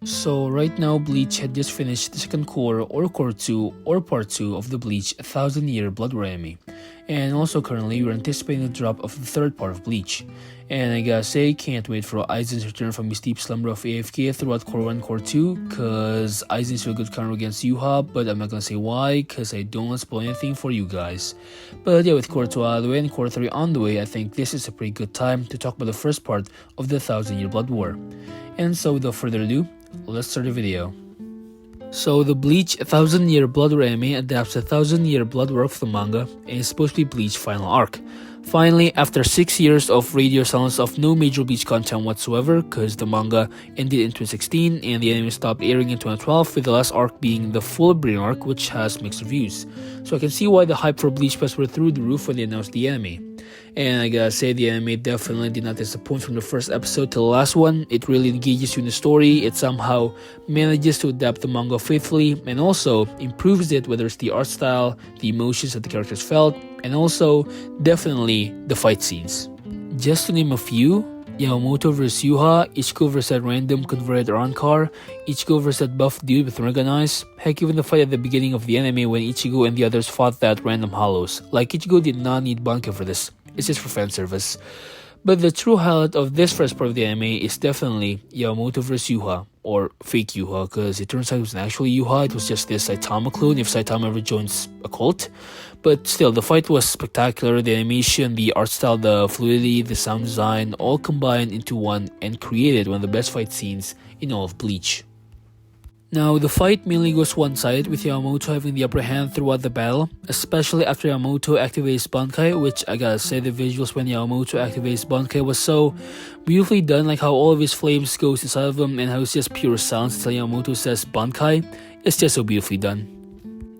So right now Bleach had just finished the second core or core 2 or part 2 of the Bleach 1000-year bloodwar anime. And also currently we're anticipating the drop of the third part of Bleach. And I gotta say, can't wait for Aizen's return from his deep slumber of AFK throughout core 1 core 2, cause Aizen's a good counter against Yuha, but I'm not gonna say why, cause I don't want to spoil anything for you guys. But yeah, with core 2 out of the way and core 3 on the way, I think this is a pretty good time to talk about the first part of the 1000-year blood war. And so without further ado, let's start the video. So the Bleach 1000-year blood war anime adapts the 1000-year blood war of the manga and is supposed to be Bleach's final arc. Finally, after 6 years of radio silence of no major Bleach content whatsoever, cause the manga ended in 2016 and the anime stopped airing in 2012, with the last arc being the full brain arc, which has mixed reviews. So I can see why the hype for Bleach Fest were through the roof when they announced the anime. And I gotta say, the anime definitely did not disappoint from the first episode to the last one. It really engages you in the story, it somehow manages to adapt the manga faithfully, and also improves it, whether it's the art style, the emotions that the characters felt, and also definitely the fight scenes. Just to name a few: Yamamoto vs Yuha, Ichigo vs that random converted Arankar, Ichigo vs that buff dude with Rinnegan eyes, heck, even the fight at the beginning of the anime when Ichigo and the others fought that random hollows. Like, Ichigo did not need Bankai for this, it's just for fan service. But the true highlight of this first part of the anime is definitely Yamamoto vs Yuha, or fake Yuha, because it turns out it was an actual Yuha, it was just this Saitama clone if Saitama ever joins a cult. But still, the fight was spectacular, the animation, the art style, the fluidity, the sound design, all combined into one and created one of the best fight scenes in all of Bleach. Now, the fight mainly goes one-sided, with Yamamoto having the upper hand throughout the battle, especially after Yamamoto activates Bankai, which I gotta say, the visuals when Yamamoto activates Bankai was so beautifully done, like how all of his flames goes inside of him and how it's just pure silence until Yamamoto says Bankai. It's just so beautifully done.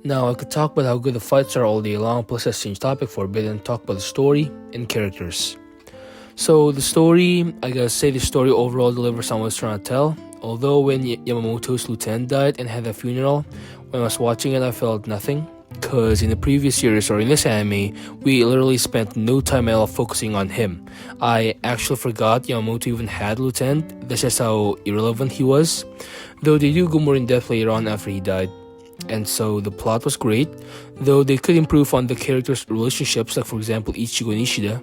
Now, I could talk about how good the fights are all day long, plus let's change topic for a bit and talk about the story and characters. So the story, I gotta say, the story overall delivers on what I was trying to tell. Although when Yamamoto's lieutenant died and had a funeral, when I was watching it I felt nothing. Cause in the previous series, or in this anime, we literally spent no time at all focusing on him. I actually forgot Yamamoto even had a lieutenant, that's just how irrelevant he was. Though they do go more in depth later on after he died. And so the plot was great, though they could improve on the characters' relationships, like for example Ichigo and Ishida.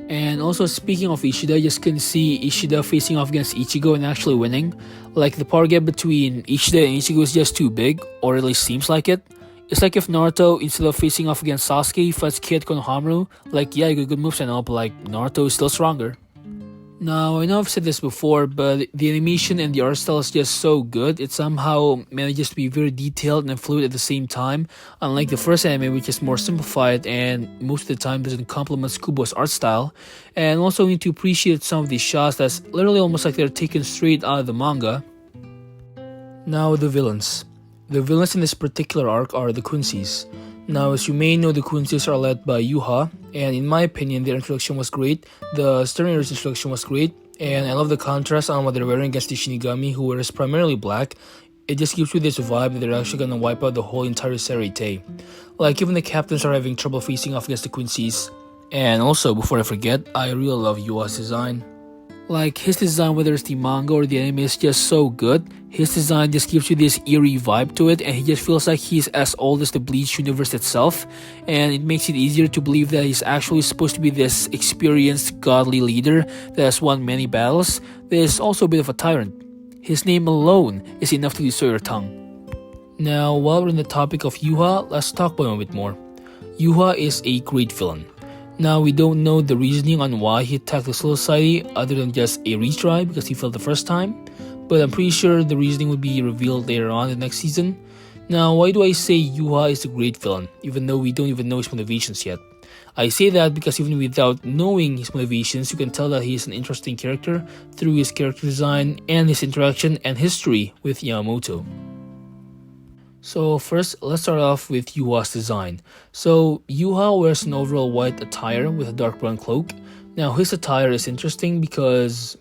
And also, speaking of Ishida, I just couldn't see Ishida facing off against Ichigo and actually winning. Like, the power gap between Ishida and Ichigo is just too big, or at least seems like it. It's like if Naruto, instead of facing off against Sasuke, fights Kid Konohamaru. Like, yeah, you got good moves and all, but like, Naruto is still stronger. Now, I know I've said this before, but the animation and the art style is just so good. It somehow manages to be very detailed and fluid at the same time, unlike the first anime, which is more simplified and most of the time doesn't complement Kubo's art style. And also, we need to appreciate some of these shots that's literally almost like they're taken straight out of the manga. Now, the villains. The villains in this particular arc are the Quincy's. Now, as you may know, the Quincy's are led by Yuha, and in my opinion, their introduction was great. The Sterners introduction was great, and I love the contrast on what they're wearing against the Shinigami, who wears primarily black. It just gives you this vibe that they're actually gonna wipe out the whole entire Serite. Like, even the captains are having trouble facing off against the Quincy's. And also, before I forget, I really love Yuha's design. Like, his design, whether it's the manga or the anime, is just so good. His design just gives you this eerie vibe to it, and he just feels like he's as old as the Bleach universe itself, and it makes it easier to believe that he's actually supposed to be this experienced, godly leader that has won many battles, that is also a bit of a tyrant. His name alone is enough to destroy your tongue. Now, while we're on the topic of Yuha, let's talk about him a bit more. Yuha is a great villain. Now, we don't know the reasoning on why he attacked the Soul Society other than just a retry because he failed the first time, but I'm pretty sure the reasoning will be revealed later on in the next season. Now, why do I say Yuha is a great villain, even though we don't even know his motivations yet? I say that because even without knowing his motivations, you can tell that he is an interesting character through his character design and his interaction and history with Yamamoto. So first, let's start off with Yuha's design. So Yuha wears an overall white attire with a dark brown cloak. Now his attire is interesting because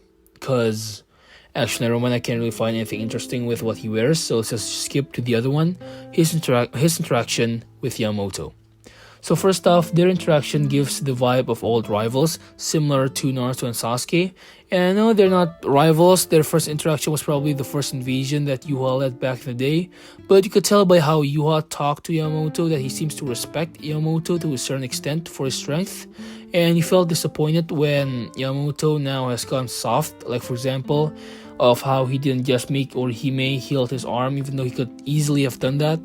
actually never mind, I can't really find anything interesting with what he wears, so let's just skip to the other one, his interaction with Yamamoto. So first off, their interaction gives the vibe of old rivals, similar to Naruto and Sasuke. And I know they're not rivals, their first interaction was probably the first invasion that Yuha led back in the day, but you could tell by how Yuha talked to Yamamoto that he seems to respect Yamamoto to a certain extent for his strength, and he felt disappointed when Yamamoto now has gone soft, like for example, of how he didn't just make Orihime heal his arm even though he could easily have done that.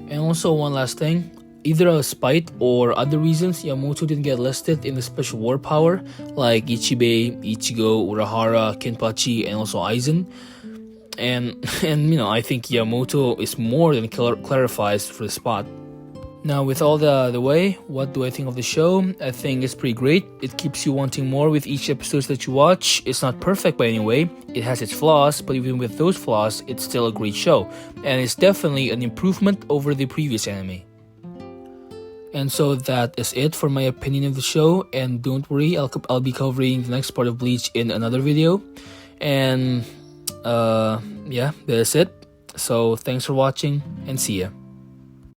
And also one last thing, either out of spite or other reasons, Yamamoto didn't get listed in the special war power like Ichibei, Ichigo, Urahara, Kenpachi, and also Aizen. And I think Yamamoto is more than clarifies for the spot. Now with all the way, what do I think of the show? I think it's pretty great. It keeps you wanting more with each episode that you watch. It's not perfect by any way. It has its flaws, but even with those flaws, it's still a great show. And it's definitely an improvement over the previous anime. And so that is it for my opinion of the show. And don't worry, I'll be covering the next part of Bleach in another video. And yeah, that's it. So thanks for watching and see ya.